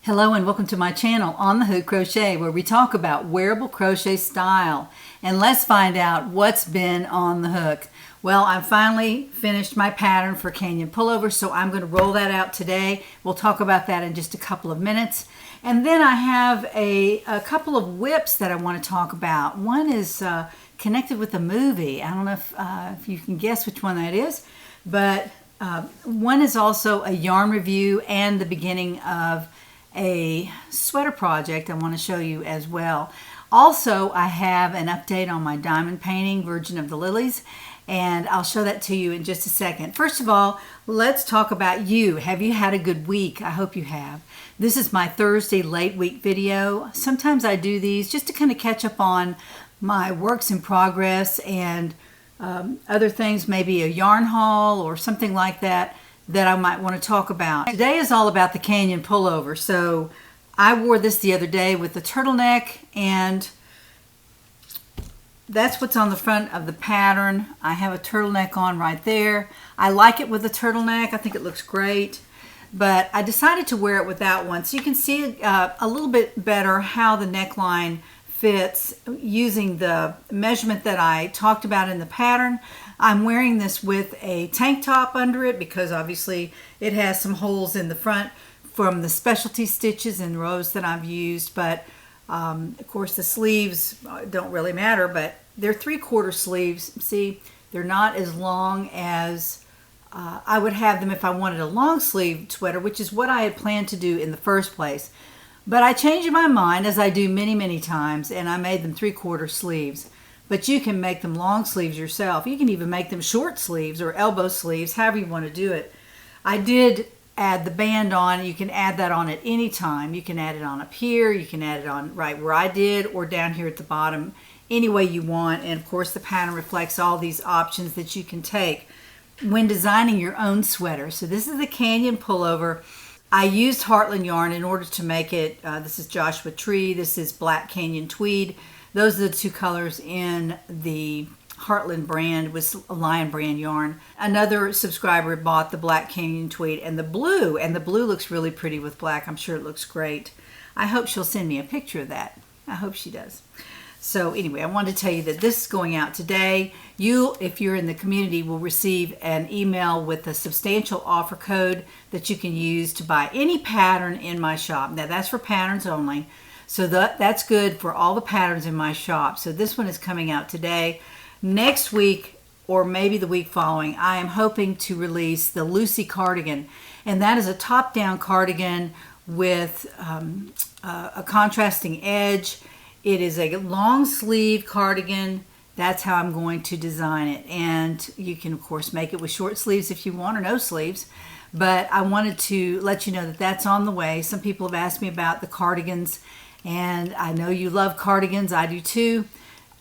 Hello and welcome to my channel On the Hook Crochet, where we talk about wearable crochet style. And let's find out what's been on the hook. Well, I've finally finished my pattern for Canyon Pullover, so I'm going to roll that out today. We'll talk about that in just a couple of minutes. And then I have a couple of whips that I want to talk about. One is connected with a movie. I don't know if you can guess which one that is, but one is also a yarn review and the beginning of a sweater project I want to show you as well. Also, I have an update on my diamond painting, Virgin of the Lilies, and I'll show that to you in just a second. First of all, let's talk about you. Have you had a good week? I hope you have. This is my Thursday late week video. Sometimes I do these just to kind of catch up on my works in progress and other things, maybe a yarn haul or something like that I might want to talk about. Today is all about the Canyon Pullover. So I wore this the other day with the turtleneck, and that's what's on the front of the pattern. I have a turtleneck on right there. I like it with the turtleneck. I think it looks great, but I decided to wear it without one so you can see a little bit better how the neckline fits using the measurement that I talked about in the pattern. I'm wearing this with a tank top under it because obviously it has some holes in the front from the specialty stitches and rows that I've used, but of course the sleeves don't really matter, but they're 3/4 sleeves. See, they're not as long as I would have them if I wanted a long sleeve sweater, which is what I had planned to do in the first place. But I changed my mind, as I do many times, and I made them 3/4 sleeves. But you can make them long sleeves yourself. You can even make them short sleeves or elbow sleeves, however you want to do it. I did add the band on. You can add that on at any time. You can add it on up here. You can add it on right where I did or down here at the bottom, any way you want. And of course the pattern reflects all these options that you can take when designing your own sweater. So this is the Canyon Pullover. I used Heartland yarn in order to make it. This is Joshua Tree. This is Black Canyon Tweed. Those are the two colors in the Heartland brand with Lion brand yarn. Another subscriber bought the Black Canyon Tweed and the blue looks really pretty with black. I'm sure it looks great. I hope she'll send me a picture of that. I hope she does. So anyway, I wanted to tell you that this is going out today. You, if you're in the community, will receive an email with a substantial offer code that you can use to buy any pattern in my shop. Now that's for patterns only. So that's good for all the patterns in my shop. So this one is coming out today. Next week, or maybe the week following, I am hoping to release the Lucy cardigan. And that is a top-down cardigan with a contrasting edge. It is a long sleeve cardigan. That's how I'm going to design it. And you can, of course, make it with short sleeves if you want, or no sleeves. But I wanted to let you know that that's on the way. Some people have asked me about the cardigans, and I know you love cardigans. I do too.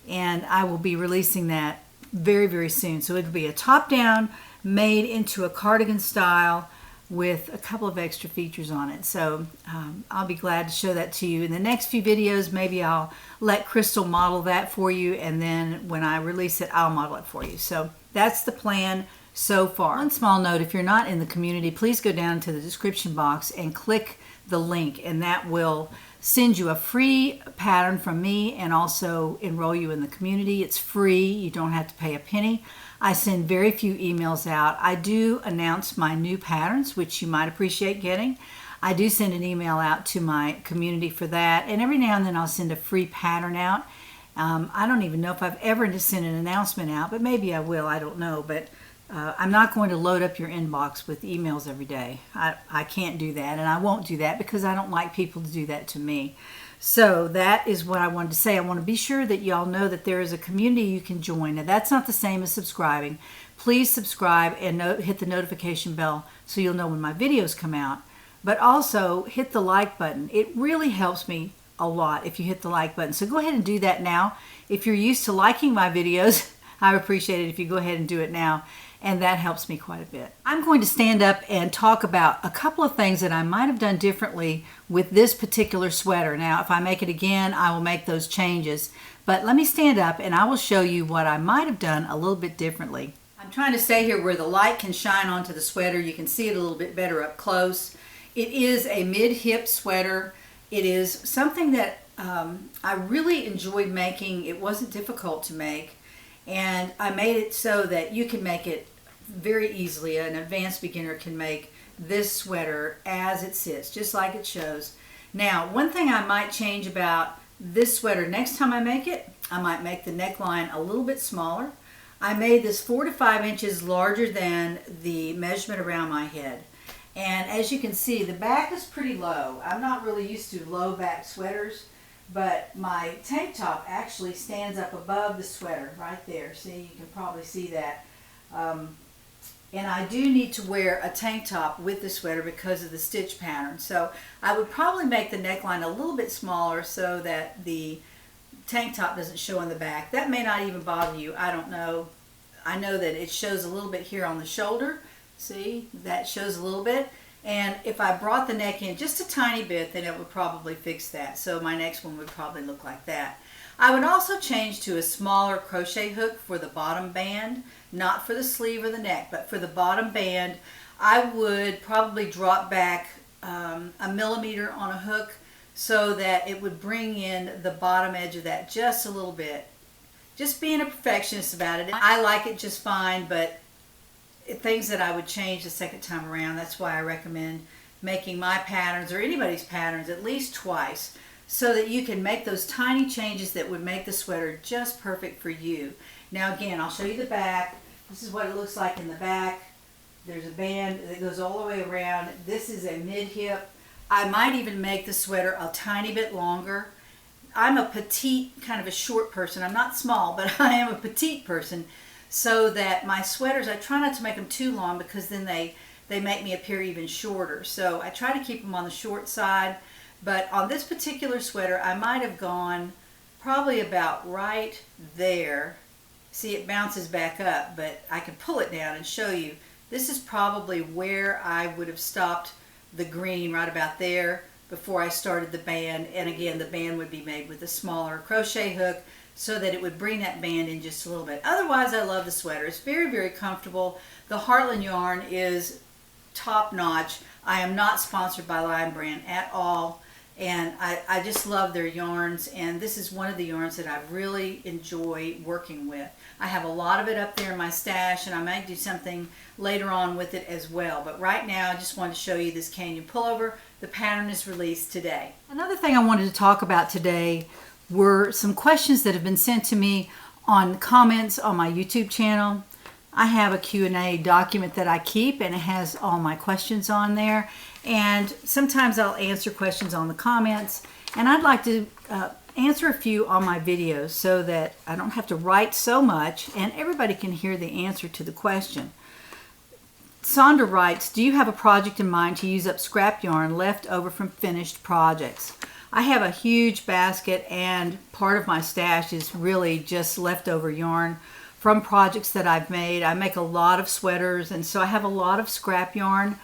And I will be releasing that very soon. So it'll be a top-down made into a cardigan style with a couple of extra features on it. So I'll be glad to show that to you in the next few videos. Maybe I'll let Crystal model that for you, and then when I release it, I'll model it for you. So that's the plan so far. One small note, if you're not in the community, please go down to the description box and click the link, and that will send you a free pattern from me and also enroll you in the community. It's free. You don't have to pay a penny. I send very few emails out. I do announce my new patterns, which you might appreciate getting. I do send an email out to my community for that, and every now and then I'll send a free pattern out. I don't even know if I've ever sent an announcement out, but maybe I will. I don't know, but I'm not going to load up your inbox with emails every day. I can't do that, and I won't do that because I don't like people to do that to me. So that is what I wanted to say. I want to be sure that y'all know that there is a community you can join. Now that's not the same as subscribing. Please subscribe and hit the notification bell so you'll know when my videos come out. But also hit the like button. It really helps me a lot if you hit the like button. So go ahead and do that now. If you're used to liking my videos, I appreciate it if you go ahead and do it now. And that helps me quite a bit. I'm going to stand up and talk about a couple of things that I might have done differently with this particular sweater. Now, if I make it again, I will make those changes. But let me stand up and I will show you what I might have done a little bit differently. I'm trying to stay here where the light can shine onto the sweater. You can see it a little bit better up close. It is a mid-hip sweater. It is something that I really enjoyed making. It wasn't difficult to make, and I made it so that you can make it very easily. An advanced beginner can make this sweater as it sits, just like it shows. Now, one thing I might change about this sweater next time I make it, I might make the neckline a little bit smaller. I made this 4 to 5 inches larger than the measurement around my head. And as you can see, the back is pretty low. I'm not really used to low back sweaters, but my tank top actually stands up above the sweater right there. See, you can probably see that. And I do need to wear a tank top with the sweater because of the stitch pattern. So I would probably make the neckline a little bit smaller so that the tank top doesn't show in the back. That may not even bother you. I don't know. I know that it shows a little bit here on the shoulder. See, that shows a little bit. And if I brought the neck in just a tiny bit, then it would probably fix that. So my next one would probably look like that. I would also change to a smaller crochet hook for the bottom band, not for the sleeve or the neck, but for the bottom band. I would probably drop back a millimeter on a hook so that it would bring in the bottom edge of that just a little bit. Just being a perfectionist about it. I like it just fine, but things that I would change the second time around. That's why I recommend making my patterns or anybody's patterns at least twice, so that you can make those tiny changes that would make the sweater just perfect for you. Now again, I'll show you the back. This is what it looks like in the back. There's a band that goes all the way around. This is a mid-hip. I might even make the sweater a tiny bit longer. I'm a petite, kind of a short person. I'm not small, but I am a petite person, so that my sweaters, I try not to make them too long because then they make me appear even shorter. So I try to keep them on the short side. But on this particular sweater, I might have gone probably about right there. See, it bounces back up, but I can pull it down and show you. This is probably where I would have stopped the green, right about there, before I started the band. And again, the band would be made with a smaller crochet hook so that it would bring that band in just a little bit. Otherwise, I love the sweater. It's very, very comfortable. The Heartland yarn is top notch. I am not sponsored by Lion Brand at all. And I just love their yarns, and this is one of the yarns that I really enjoy working with. I have a lot of it up there in my stash, and I might do something later on with it as well. But right now, I just wanted to show you this Canyon pullover. The pattern is released today. Another thing I wanted to talk about today were some questions that have been sent to me on comments on my YouTube channel. I have a Q&A document that I keep, and it has all my questions on there. And sometimes I'll answer questions on the comments, and I'd like to answer a few on my videos so that I don't have to write so much and everybody can hear the answer to the question. Sandra writes, do you have a project in mind to use up scrap yarn left over from finished projects? I have a huge basket, and part of my stash is really just leftover yarn from projects that I've made. I make a lot of sweaters, and so I have a lot of scrap yarn.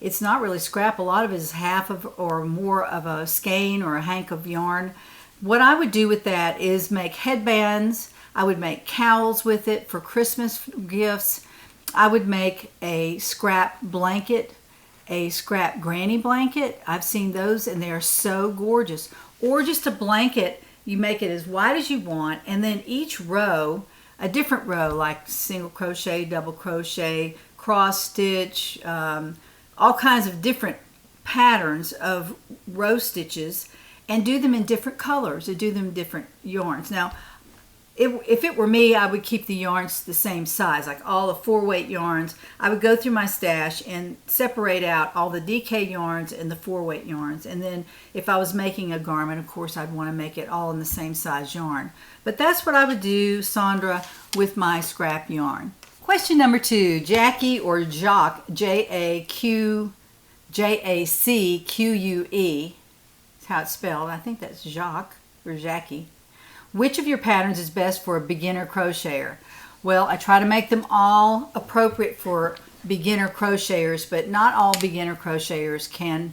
It's not really scrap. A lot of it is half of or more of a skein or a hank of yarn. What I would do with that is make headbands. I would make cowls with it for Christmas gifts. I would make a scrap blanket, a scrap granny blanket. I've seen those, and they are so gorgeous. Or just a blanket. You make it as wide as you want, and then each row, a different row, like single crochet, double crochet, cross stitch, all kinds of different patterns of row stitches, and do them in different colors, or do them in different yarns. Now, if it were me, I would keep the yarns the same size, like all the 4-weight yarns. I would go through my stash and separate out all the DK yarns and the 4-weight yarns. And then if I was making a garment, of course, I'd want to make it all in the same size yarn. But that's what I would do, Sandra, with my scrap yarn. Question number 2, Jackie or Jacques, J-A-C-Q-U-E, that's how it's spelled. I think that's Jacques or Jackie. Which of your patterns is best for a beginner crocheter? Well, I try to make them all appropriate for beginner crocheters, but not all beginner crocheters can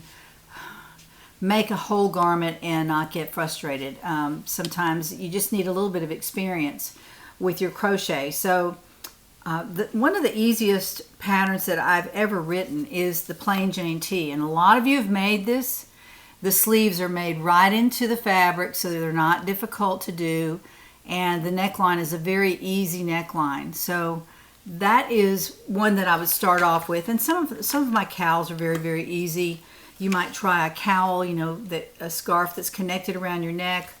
make a whole garment and not get frustrated. Sometimes you just need a little bit of experience with your crochet. So One of the easiest patterns that I've ever written is the plain Jane tee, and a lot of you have made this. The sleeves are made right into the fabric, so they're not difficult to do, and the neckline is a very easy neckline. So that is one that I would start off with, and some of my cowls are very easy. You might try a cowl, you know, a scarf that's connected around your neck.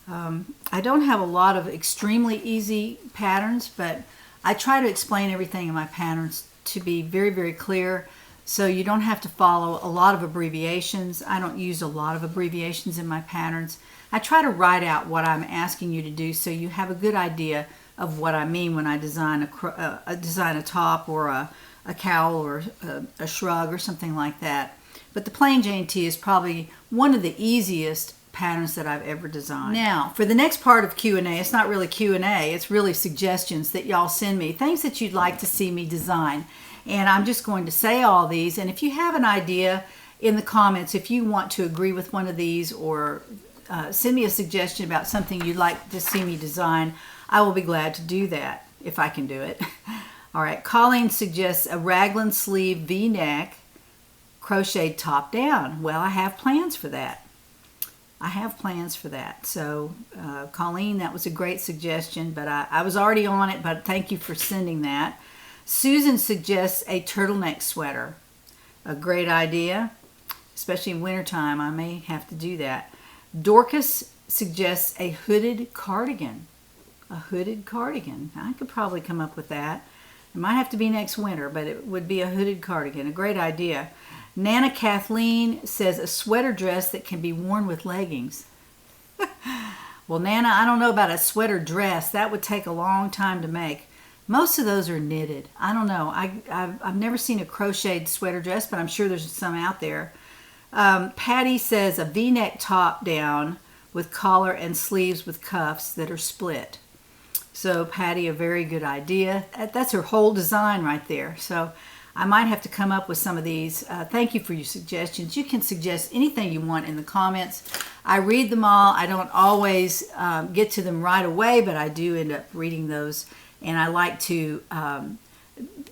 I don't have a lot of extremely easy patterns, but I try to explain everything in my patterns to be very clear, so you don't have to follow a lot of abbreviations. I don't use a lot of abbreviations in my patterns. I try to write out what I'm asking you to do so you have a good idea of what I mean when I design a top or a cowl or a shrug or something like that. But the plain Jane tee is probably one of the easiest patterns that I've ever designed. Now, for the next part of Q&A, it's not really Q&A, it's really suggestions that y'all send me, things that you'd like to see me design. And I'm just going to say all these, and if you have an idea in the comments, if you want to agree with one of these or send me a suggestion about something you'd like to see me design, I will be glad to do that, if I can do it. All right, Colleen suggests a raglan sleeve V-neck crocheted top down. Well, I have plans for that. So, Colleen, that was a great suggestion, but I was already on it, but thank you for sending that. Susan suggests a turtleneck sweater. A great idea, especially in wintertime. I may have to do that. Dorcas suggests a hooded cardigan. A hooded cardigan. I could probably come up with that. It might have to be next winter, but it would be a hooded cardigan. A great idea. Nana Kathleen says a sweater dress that can be worn with leggings. Well, Nana, I don't know about a sweater dress. That would take a long time to make. Most of those are knitted. I don't know. I've never seen a crocheted sweater dress, but I'm sure there's some out there. Patty says a V-neck top down with collar and sleeves with cuffs that are split. So Patty, a very good idea. That's her whole design right there. So I might have to come up with some of these. Thank you for your suggestions. You can suggest anything you want in the comments. I read them all. I don't always get to them right away, but I do end up reading those. And I like to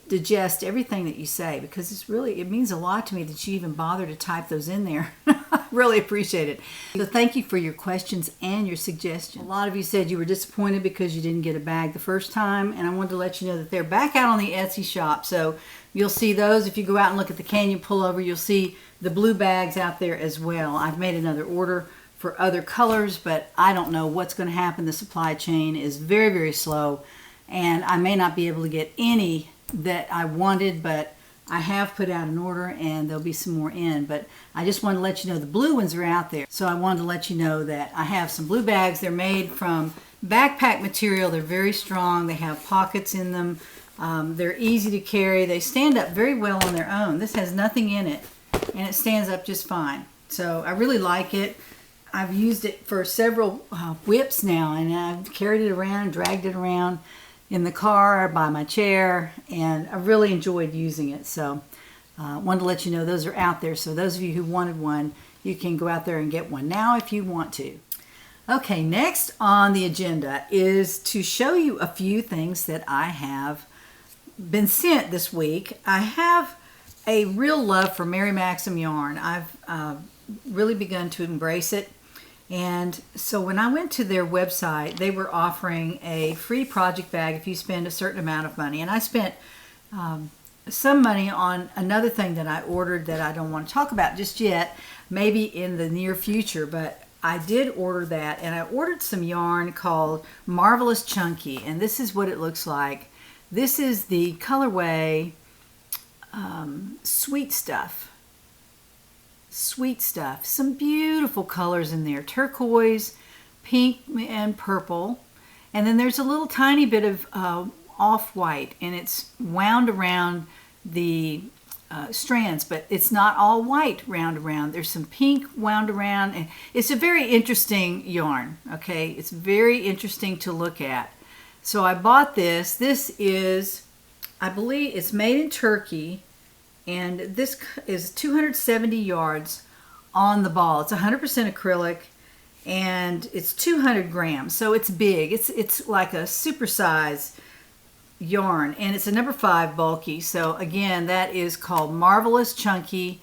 digest everything that you say, because it means a lot to me that you even bother to type those in there. I really appreciate it. So thank you for your questions and your suggestions. A lot of you said you were disappointed because you didn't get a bag the first time, and I wanted to let you know that they're back out on the Etsy shop. So you'll see those. If you go out and look at the Canyon Pullover, you'll see the blue bags out there as well. I've made another order for other colors, but I don't know what's going to happen. The supply chain is very slow, and I may not be able to get any that I wanted, but I have put out an order and there'll be some more in. But I just wanted to let you know the blue ones are out there. So I wanted to let you know that I have some blue bags. They're made from backpack material. They're very strong. They have pockets in them. They're easy to carry. They stand up very well on their own. This has nothing in it, and it stands up just fine. So I really like it. I've used it for several whips now, and I've carried it around, dragged it around in the car, by my chair, and I really enjoyed using it. So wanted to let you know those are out there. So those of you who wanted one, you can go out there and get one now if you want to. Okay, next on the agenda is to show you a few things that I have been sent this week. I have a real love for Mary Maxim yarn. I've really begun to embrace it. And so when I went to their website, they were offering a free project bag if you spend a certain amount of money. And I spent some money on another thing that I ordered that I don't want to talk about just yet, maybe in the near future, but I did order that. And I ordered some yarn called Marvelous Chunky, and this is what it looks like. This is the colorway Sweet Stuff. Sweet Stuff. Some beautiful colors in there. Turquoise, pink, and purple. And then there's a little tiny bit of off-white, and it's wound around the strands, but it's not all white wound around. There's some pink wound around, and it's a very interesting yarn, okay? It's very interesting to look at. So I bought this. This is, I believe it's made in Turkey, and this is 270 yards on the ball. It's 100% acrylic, and it's 200 grams, so it's big. It's like a supersize yarn, and it's a number 5 bulky. So again, that is called Marvelous Chunky,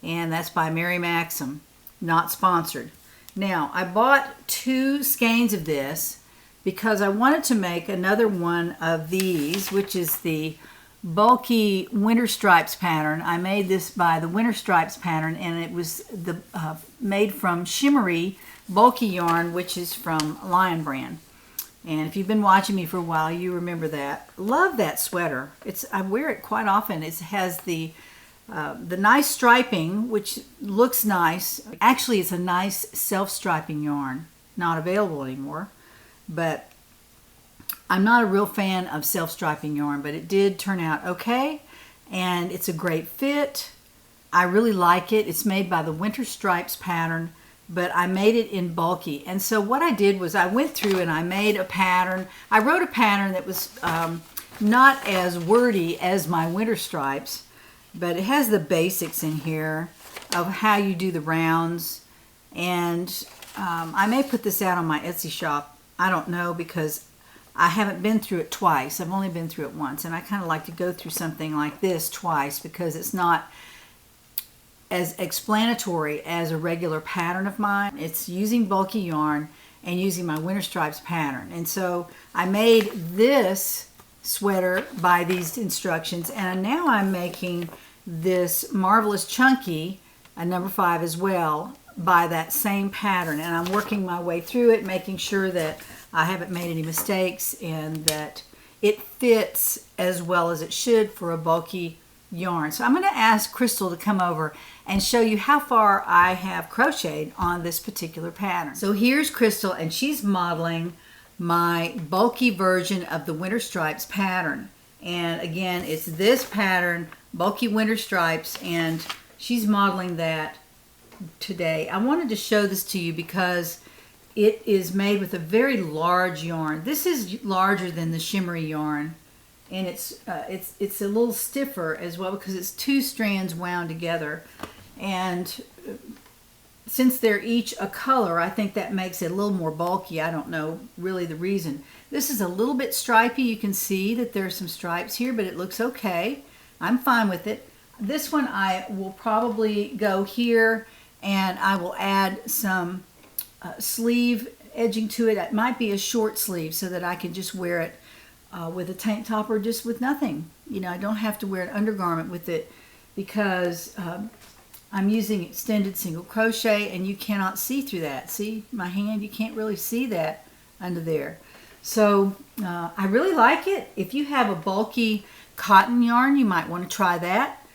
and that's by Mary Maxim, not sponsored. Now, I bought 2 skeins of this because I wanted to make another one of these, which is the bulky Winter Stripes pattern. I made this by the Winter Stripes pattern, and it was made from shimmery bulky yarn, which is from Lion Brand. And if you've been watching me for a while, you remember that. Love that sweater. I wear it quite often. It has the nice striping, which looks nice. Actually, it's a nice self-striping yarn. Not available anymore, but I'm not a real fan of self-striping yarn, but it did turn out okay, and it's a great fit. I really like it. It's made by the Winter Stripes pattern, but I made it in bulky. And so what I did was I went through and I made a pattern. I wrote a pattern that was not as wordy as my Winter Stripes, but it has the basics in here of how you do the rounds. And I may put this out on my Etsy shop. I don't know, because I haven't been through it twice. I've only been through it once, and I kind of like to go through something like this twice because it's not as explanatory as a regular pattern of mine. It's using bulky yarn and using my Winter Stripes pattern. And so I made this sweater by these instructions, and now I'm making this Marvelous Chunky, a number 5 as well, by that same pattern. And I'm working my way through it, making sure that I haven't made any mistakes and that it fits as well as it should for a bulky yarn. So I'm going to ask Crystal to come over and show you how far I have crocheted on this particular pattern. So here's Crystal, and she's modeling my bulky version of the Winter Stripes pattern. And again, it's this pattern, bulky Winter Stripes, and she's modeling that today. I wanted to show this to you because it is made with a very large yarn. This is larger than the shimmery yarn, and it's a little stiffer as well because it's 2 strands wound together. And since they're each a color, I think that makes it a little more bulky. I don't know really the reason. This is a little bit stripy. You can see that there's some stripes here, but it looks okay. I'm fine with it. This one I will probably go here, and I will add some sleeve edging to it. It might be a short sleeve so that I can just wear it with a tank top or just with nothing. You know, I don't have to wear an undergarment with it because I'm using extended single crochet, and you cannot see through that. See my hand? You can't really see that under there. So I really like it. If you have a bulky cotton yarn, you might want to try that.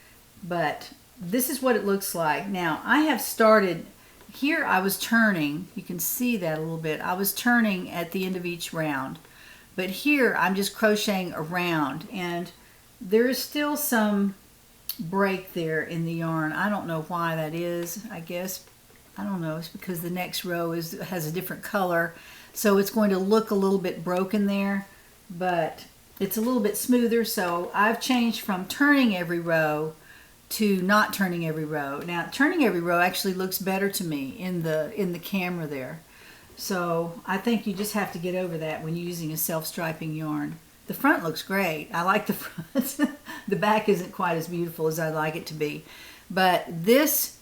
But this is what it looks like. Now, I have started here. I was turning. You can see that a little bit. I was turning at the end of each round. But here, I'm just crocheting around. And there is still some break there in the yarn. I don't know why that is. I guess, I don't know. It's because the next row has a different color. So it's going to look a little bit broken there. But it's a little bit smoother. So I've changed from turning every row to not turning every row. Now, turning every row actually looks better to me in the camera there. So I think you just have to get over that when you're using a self-striping yarn. The front looks great. I like the front. The back isn't quite as beautiful as I'd like it to be. But this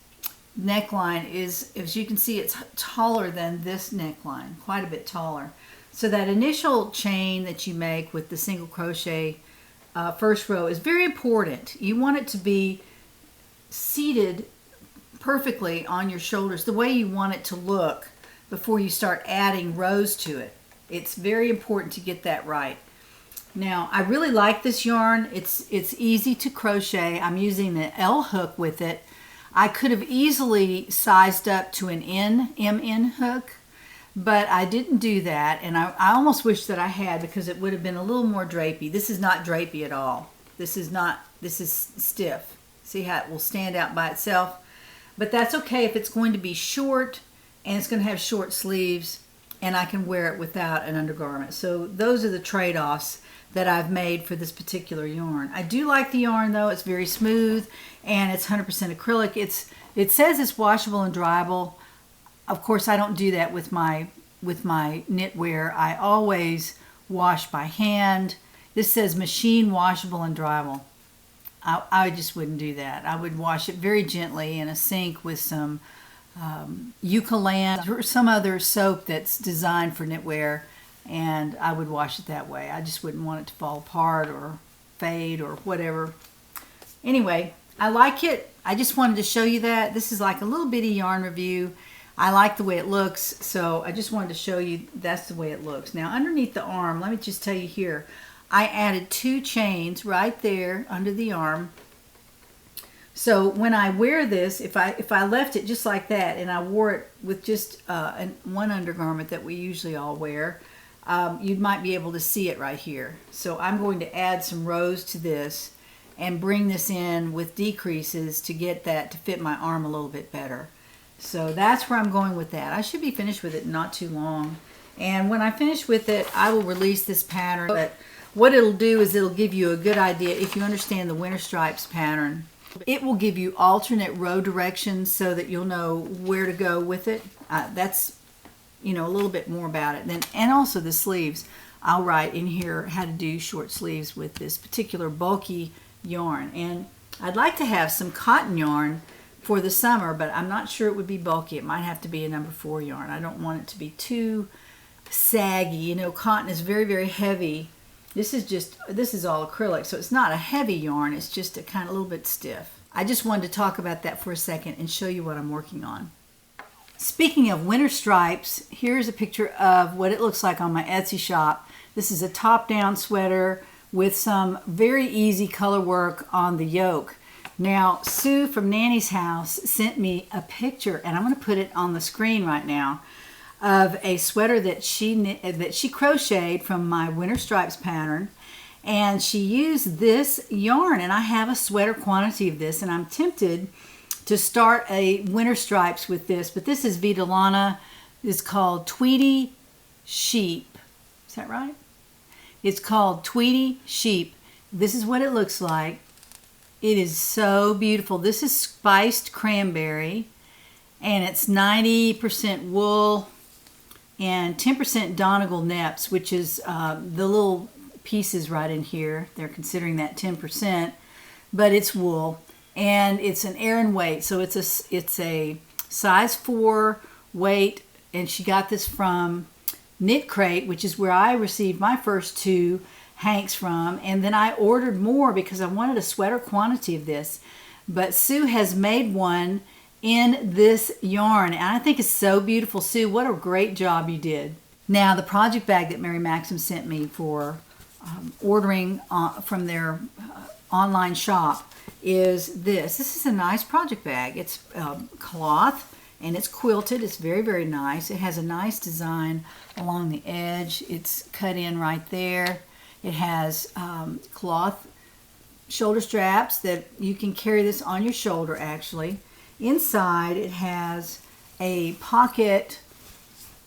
neckline is, as you can see, it's taller than this neckline, quite a bit taller. So that initial chain that you make with the single crochet first row is very important. You want it to be seated perfectly on your shoulders, the way you want it to look before you start adding rows to it. It's very important to get that right. Now, I really like this yarn. It's easy to crochet. I'm using the L hook with it. I could have easily sized up to an MN hook, but I didn't do that, and I almost wish that I had, because it would have been a little more drapey. This is not drapey at all. This is stiff. See how it will stand out by itself? But that's okay if it's going to be short and it's going to have short sleeves, and I can wear it without an undergarment. So those are the trade-offs that I've made for this particular yarn. I do like the yarn though. It's very smooth and it's 100% acrylic. It says it's washable and dryable. Of course, I don't do that with my knitwear. I always wash by hand, This says machine washable and dryable. I just wouldn't do that. I would wash it very gently in a sink with some Eucalan or some other soap that's designed for knitwear, and I would wash it that way. I just wouldn't want it to fall apart or fade or whatever. Anyway, I like it. I just wanted to show you that. This is like a little bitty yarn review. I like the way it looks, so I just wanted to show you that's the way it looks. Now underneath the arm, let me just tell you here, I added 2 chains right there under the arm. So when I wear this, if I left it just like that and I wore it with just one undergarment that we usually all wear, you might be able to see it right here. So I'm going to add some rows to this and bring this in with decreases to get that to fit my arm a little bit better. So that's where I'm going with that. I should be finished with it in not too long. And when I finish with it, I will release this pattern. But what it'll do is it'll give you a good idea if you understand the winter stripes pattern. It will give you alternate row directions so that you'll know where to go with it. That's, you know, a little bit more about it. Then, and also the sleeves. I'll write in here how to do short sleeves with this particular bulky yarn. And I'd like to have some cotton yarn for the summer, but I'm not sure it would be bulky. It might have to be a number 4 yarn. I don't want it to be too saggy. You know, cotton is very, very heavy. This is all acrylic, so it's not a heavy yarn. It's just a kind of a little bit stiff. I just wanted to talk about that for a second and show you what I'm working on. Speaking of winter stripes, here's a picture of what it looks like on my Etsy shop. This is a top-down sweater with some very easy color work on the yoke. Now, Sue from Nanny's house sent me a picture, and I'm going to put it on the screen right now, of a sweater that she crocheted from my winter stripes pattern, and she used this yarn, and I have a sweater quantity of this, and I'm tempted to start a winter stripes with this, but this is Vitalana. It's called Tweedy Sheep. Is that right? It's called Tweedy Sheep. This is what it looks like. It is so beautiful. This is spiced cranberry, and it's 90% wool and 10% Donegal neps, which is the little pieces right in here. They're considering that 10%, but it's wool, and it's an Aran weight, so it's a size 4 weight, and she got this from Knit Crate, which is where I received my first 2 hanks from, and then I ordered more because I wanted a sweater quantity of this. But Sue has made one in this yarn, and I think it's so beautiful. Sue, what a great job you did. Now, the project bag that Mary Maxim sent me for ordering from their online shop is this. This is a nice project bag. It's cloth, and it's quilted. It's very, very nice. It has a nice design along the edge. It's cut in right there. It has cloth shoulder straps that you can carry this on your shoulder, actually. Inside, it has a pocket,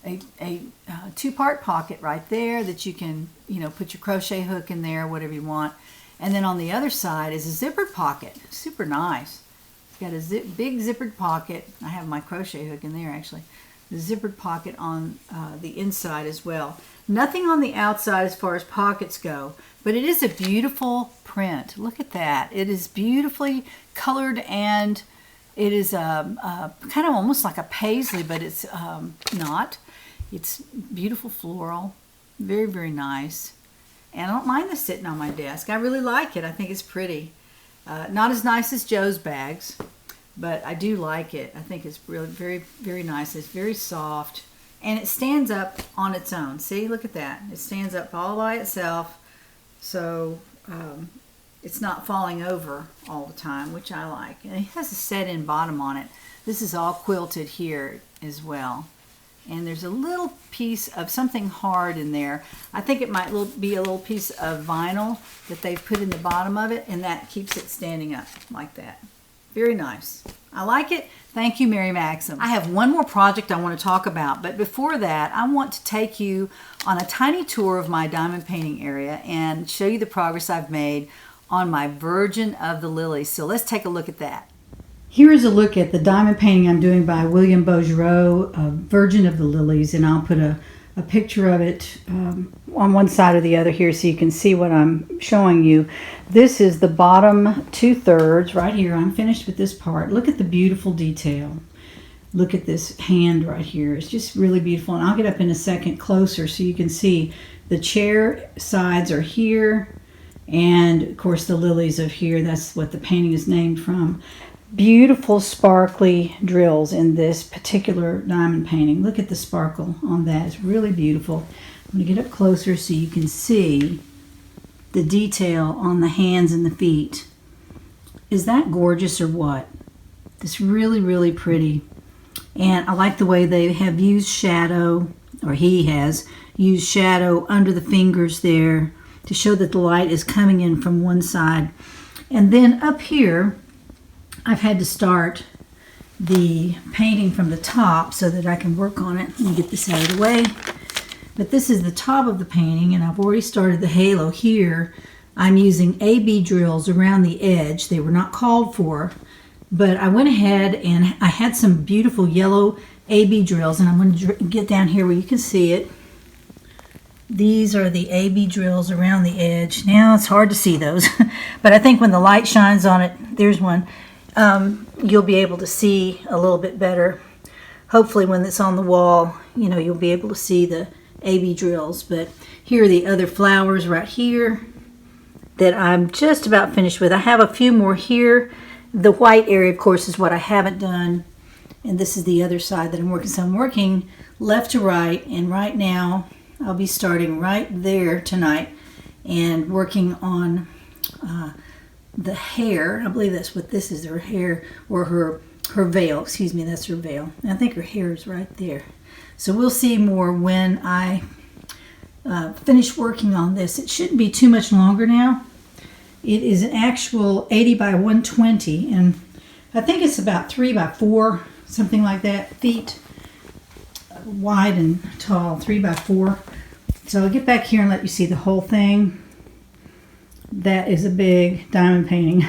a 2-part pocket right there that you can, you know, put your crochet hook in there, whatever you want. And then on the other side is a zippered pocket. Super nice. It's got a big zippered pocket. I have my crochet hook in there, actually. The zippered pocket on the inside as well. Nothing on the outside as far as pockets go, but it is a beautiful print. Look at that. It is beautifully colored, and it is kind of almost like a paisley, but it's not. It's beautiful floral. Very, very nice. And I don't mind this sitting on my desk. I really like it. I think it's pretty. Not as nice as Joe's bags, but I do like it. I think it's really very, very nice. It's very soft, and it stands up on its own. See, look at that. It stands up all by itself, so it's not falling over all the time, which I like. And it has a set-in bottom on it. This is all quilted here as well. And there's a little piece of something hard in there. I think it might be a little piece of vinyl that they've put in the bottom of it, and that keeps it standing up like that. Very nice. I like it. Thank you, Mary Maxim. I have one more project I want to talk about, but before that, I want to take you on a tiny tour of my diamond painting area and show you the progress I've made on my Virgin of the Lilies. So let's take a look at that. Here is a look at the diamond painting I'm doing by William Bogereau, Virgin of the Lilies, and I'll put a a picture of it on one side or the other here so you can see what I'm showing you. This is the bottom 2/3 right here. I'm finished with this part. Look at the beautiful detail. Look at this hand right here. It's just really beautiful. And I'll get up in a second closer so you can see the chair sides are here. And of course the lilies of here. That's what the painting is named from. Beautiful sparkly drills in this particular diamond painting. Look at the sparkle on that. It's really beautiful. I'm going to get up closer so you can see the detail on the hands and the feet. Is that gorgeous or what? It's really, really pretty. And I like the way they have used shadow, or he has used shadow under the fingers there to show that the light is coming in from one side. And then up here, I've had to start the painting from the top so that I can work on it. Let me get this out of the way. But this is the top of the painting, and I've already started the halo here. I'm using AB drills around the edge. They were not called for, but I went ahead and I had some beautiful yellow AB drills, and I'm going to get down here where you can see it. These are the AB drills around the edge. Now it's hard to see those, but I think when the light shines on it, there's one, you'll be able to see a little bit better. Hopefully when it's on the wall, you know, you'll be able to see the AB drills. But here are the other flowers right here that I'm just about finished with. I have a few more here. The white area, of course, is what I haven't done. And this is the other side that I'm working. So I'm working left to right, and right now I'll be starting right there tonight and working on the hair. I believe that's what this is, her hair, or her veil. Excuse me, that's her veil. And I think her hair is right there. So we'll see more when I finish working on this. It shouldn't be too much longer now. It is an actual 80 by 120, and I think it's about 3 by 4, something like that, feet wide and tall, 3 by 4. So I'll get back here and let you see the whole thing. That is a big diamond painting.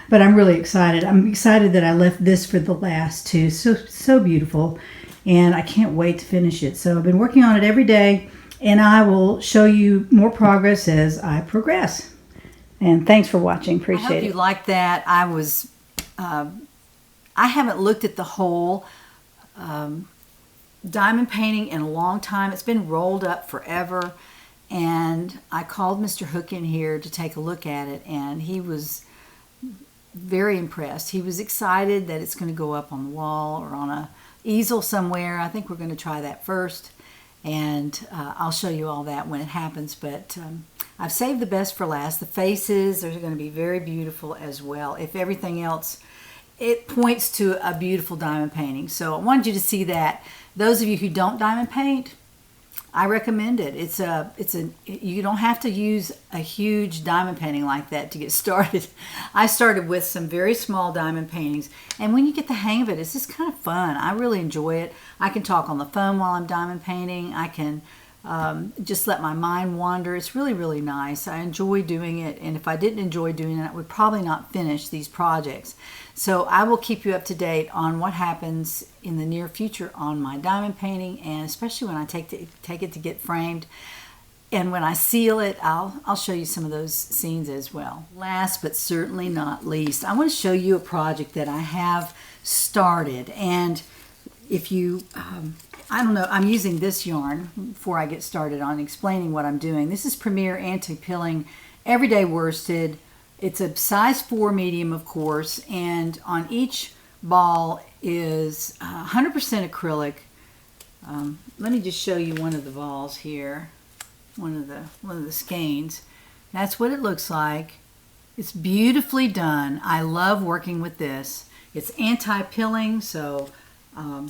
But I'm really excited. I'm excited that I left this for the last too. So beautiful. And I can't wait to finish it. So I've been working on it every day, and I will show you more progress as I progress. And thanks for watching. Appreciate it. I hope you liked that. I haven't looked at the whole diamond painting in a long time. It's been rolled up forever. And I called Mr. Hook in here to take a look at it, and he was very impressed. He was excited that it's going to go up on the wall or on a easel somewhere. I think we're going to try that first, and I'll show you all that when it happens. But I've saved the best for last. The faces are going to be very beautiful as well. If everything else, it points to a beautiful diamond painting. So I wanted you to see that. Those of you who don't diamond paint, I recommend it. You don't have to use a huge diamond painting like that to get started. I started with some very small diamond paintings, and when you get the hang of it, it's just kind of fun. I really enjoy it. I can talk on the phone while I'm diamond painting. I can just let my mind wander. It's really, really nice. I enjoy doing it, and if I didn't enjoy doing it, I would probably not finish these projects. So I will keep you up to date on what happens in the near future on my diamond painting, and especially when I take it to get framed. And when I seal it, I'll show you some of those scenes as well. Last but certainly not least, I want to show you a project that I have started. And if you, I don't know, I'm using this yarn before I get started on explaining what I'm doing. This is Premier Anti-Pilling Everyday Worsted. It's a size 4 medium, of course, and on each ball is 100% acrylic. Let me just show you one of the balls here, one of the skeins. That's what it looks like. It's beautifully done. I love working with this. It's anti-pilling, so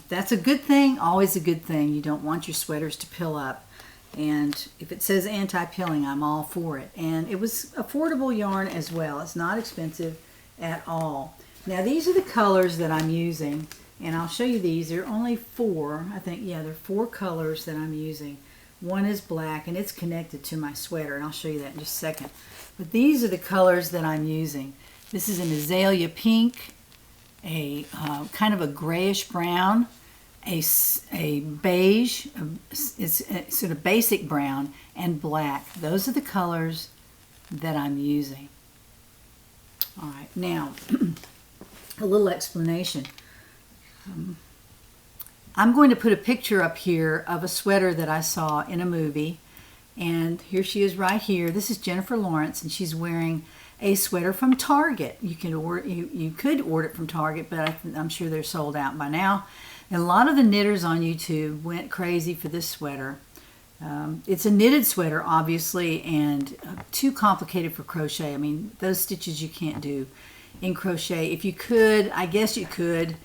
that's a good thing, always a good thing. You don't want your sweaters to pill up. And if it says anti-pilling, I'm all for it. And it was affordable yarn as well. It's not expensive at all. Now these are the colors that I'm using, and I'll show you these. There are only 4, I think. Yeah, there are 4 colors that I'm using. One is black, and it's connected to my sweater, and I'll show you that in just a second. But these are the colors that I'm using. This is an azalea pink, a kind of a grayish brown, a beige, it's sort of basic brown, and black. Those are the colors that I'm using. All right, now a little explanation. I'm going to put a picture up here of a sweater that I saw in a movie, and here she is right here. This is Jennifer Lawrence, and she's wearing a sweater from Target. You could order it from Target, but I'm sure they're sold out by now. And a lot of the knitters on YouTube went crazy for this sweater. It's a knitted sweater, obviously, and too complicated for crochet. I mean, those stitches you can't do in crochet. If you could, I guess you could,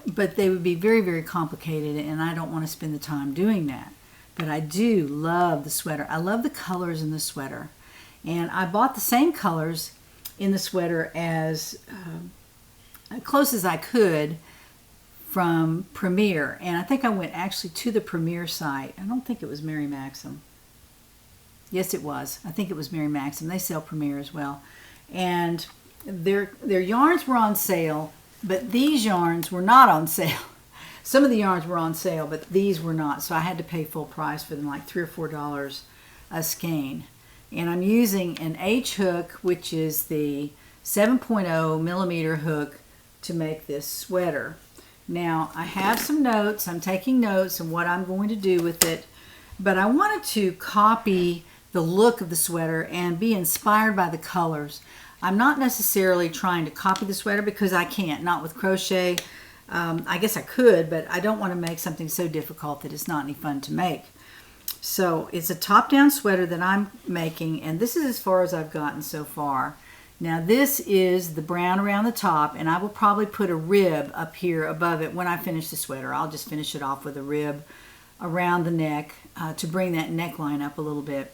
but they would be very, very complicated, and I don't want to spend the time doing that. But I do love the sweater. I love the colors in the sweater. And I bought the same colors in the sweater as close as I could from Premier. And I think I went actually to the Premier site. I don't think it was Mary Maxim. Yes, it was. I think it was Mary Maxim. They sell Premier as well. And their yarns were on sale, but these yarns were not on sale. Some of the yarns were on sale, but these were not. So I had to pay full price for them, like $3 or $4 a skein. And I'm using an H hook, which is the 7.0 millimeter hook, to make this sweater. Now, I have some notes. I'm taking notes on what I'm going to do with it, but I wanted to copy the look of the sweater and be inspired by the colors. I'm not necessarily trying to copy the sweater because I can't, not with crochet. I guess I could, but I don't want to make something so difficult that it's not any fun to make. So it's a top-down sweater that I'm making, and this is as far as I've gotten so far. Now this is the brown around the top, and I will probably put a rib up here above it when I finish the sweater. I'll just finish it off with a rib around the neck to bring that neckline up a little bit.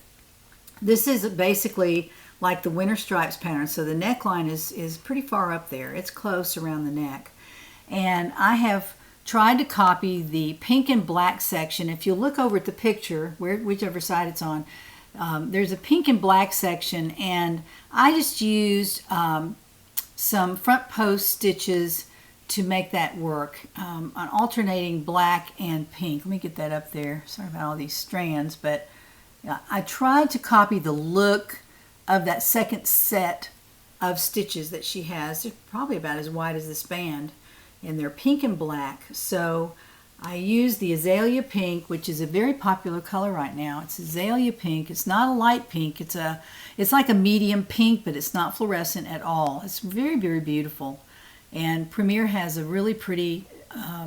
This is basically like the winter stripes pattern, so the neckline is pretty far up there. It's close around the neck. And I have tried to copy the pink and black section. If you look over at the picture, whichever side it's on, there's a pink and black section, and I just used some front post stitches to make that work, on alternating black and pink. Let me get that up there. Sorry about all these strands, but I tried to copy the look of that second set of stitches that she has. They're probably about as wide as this band, and they're pink and black. So I use the azalea pink, which is a very popular color right now. It's azalea pink. It's not a light pink. It's like a medium pink, but it's not fluorescent at all. It's very, very beautiful. And Premier has a really pretty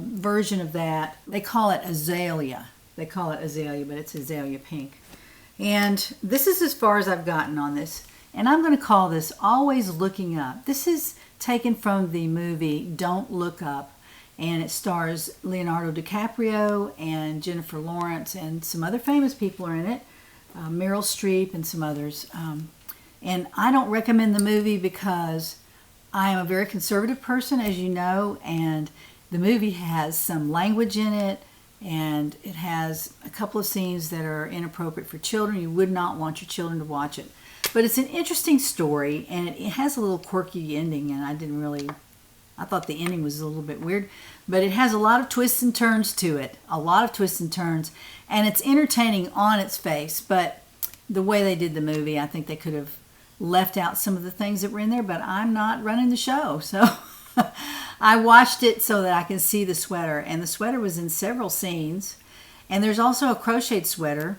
version of that. They call it azalea. They call it azalea, but it's azalea pink. And this is as far as I've gotten on this. And I'm going to call this Always Looking Up. This is taken from the movie Don't Look Up. And it stars Leonardo DiCaprio and Jennifer Lawrence, and some other famous people are in it, Meryl Streep and some others. And I don't recommend the movie because I am a very conservative person, as you know, and the movie has some language in it, and it has a couple of scenes that are inappropriate for children. You would not want your children to watch it. But it's an interesting story, and it has a little quirky ending, and I thought the ending was a little bit weird, but it has a lot of twists and turns to it, and it's entertaining on its face, but the way they did the movie, I think they could have left out some of the things that were in there, but I'm not running the show, so I watched it so that I can see the sweater, and the sweater was in several scenes, and there's also a crocheted sweater,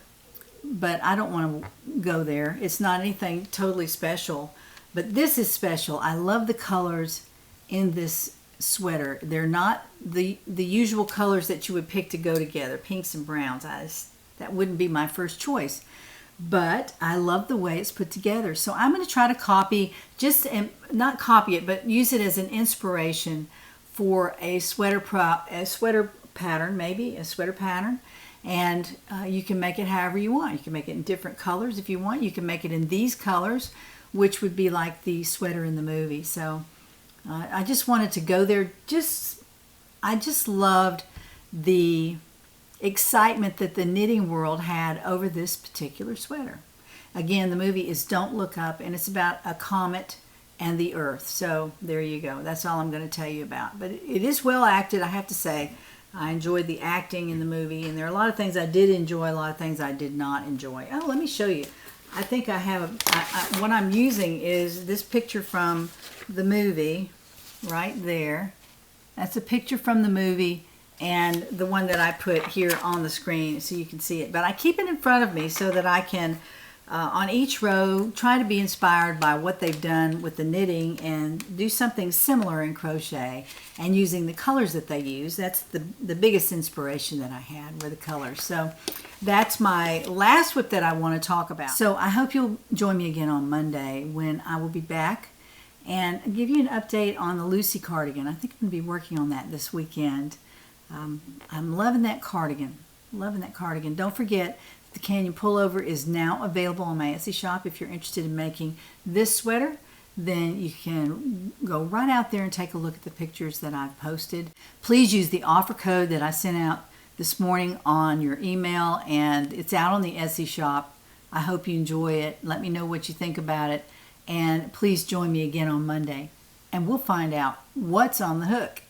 but I don't want to go there. It's not anything totally special, but this is special. I love the colors in this sweater. They're not the usual colors that you would pick to go together, pinks and browns. That wouldn't be my first choice, but I love the way it's put together. So I'm going to try to copy, not copy it, but use it as an inspiration for a sweater pattern, maybe a sweater pattern. And you can make it however you want. You can make it in different colors if you want. You can make it in these colors, which would be like the sweater in the movie. So I just wanted to go there. I just loved the excitement that the knitting world had over this particular sweater. Again, the movie is Don't Look Up, and it's about a comet and the earth. So there you go. That's all I'm going to tell you about. But it is well acted, I have to say. I enjoyed the acting in the movie, and there are a lot of things I did enjoy, a lot of things I did not enjoy. Oh, let me show you. I think I have, what I'm using is this picture from the movie right there. That's a picture from the movie, and the one that I put here on the screen so you can see it. But I keep it in front of me so that I can, on each row, try to be inspired by what they've done with the knitting and do something similar in crochet, and using the colors that they use. That's the biggest inspiration that I had, were the colors. So that's my last WIP that I want to talk about. So I hope you'll join me again on Monday, when I will be back and give you an update on the Lucy cardigan. I think I'm going to be working on that this weekend. I'm loving that cardigan. Loving that cardigan. Don't forget, the Canyon Pullover is now available on my Etsy shop. If you're interested in making this sweater, then you can go right out there and take a look at the pictures that I've posted. Please use the offer code that I sent out this morning on your email, and it's out on the Etsy shop. I hope you enjoy it. Let me know what you think about it, and please join me again on Monday, and we'll find out what's on the hook.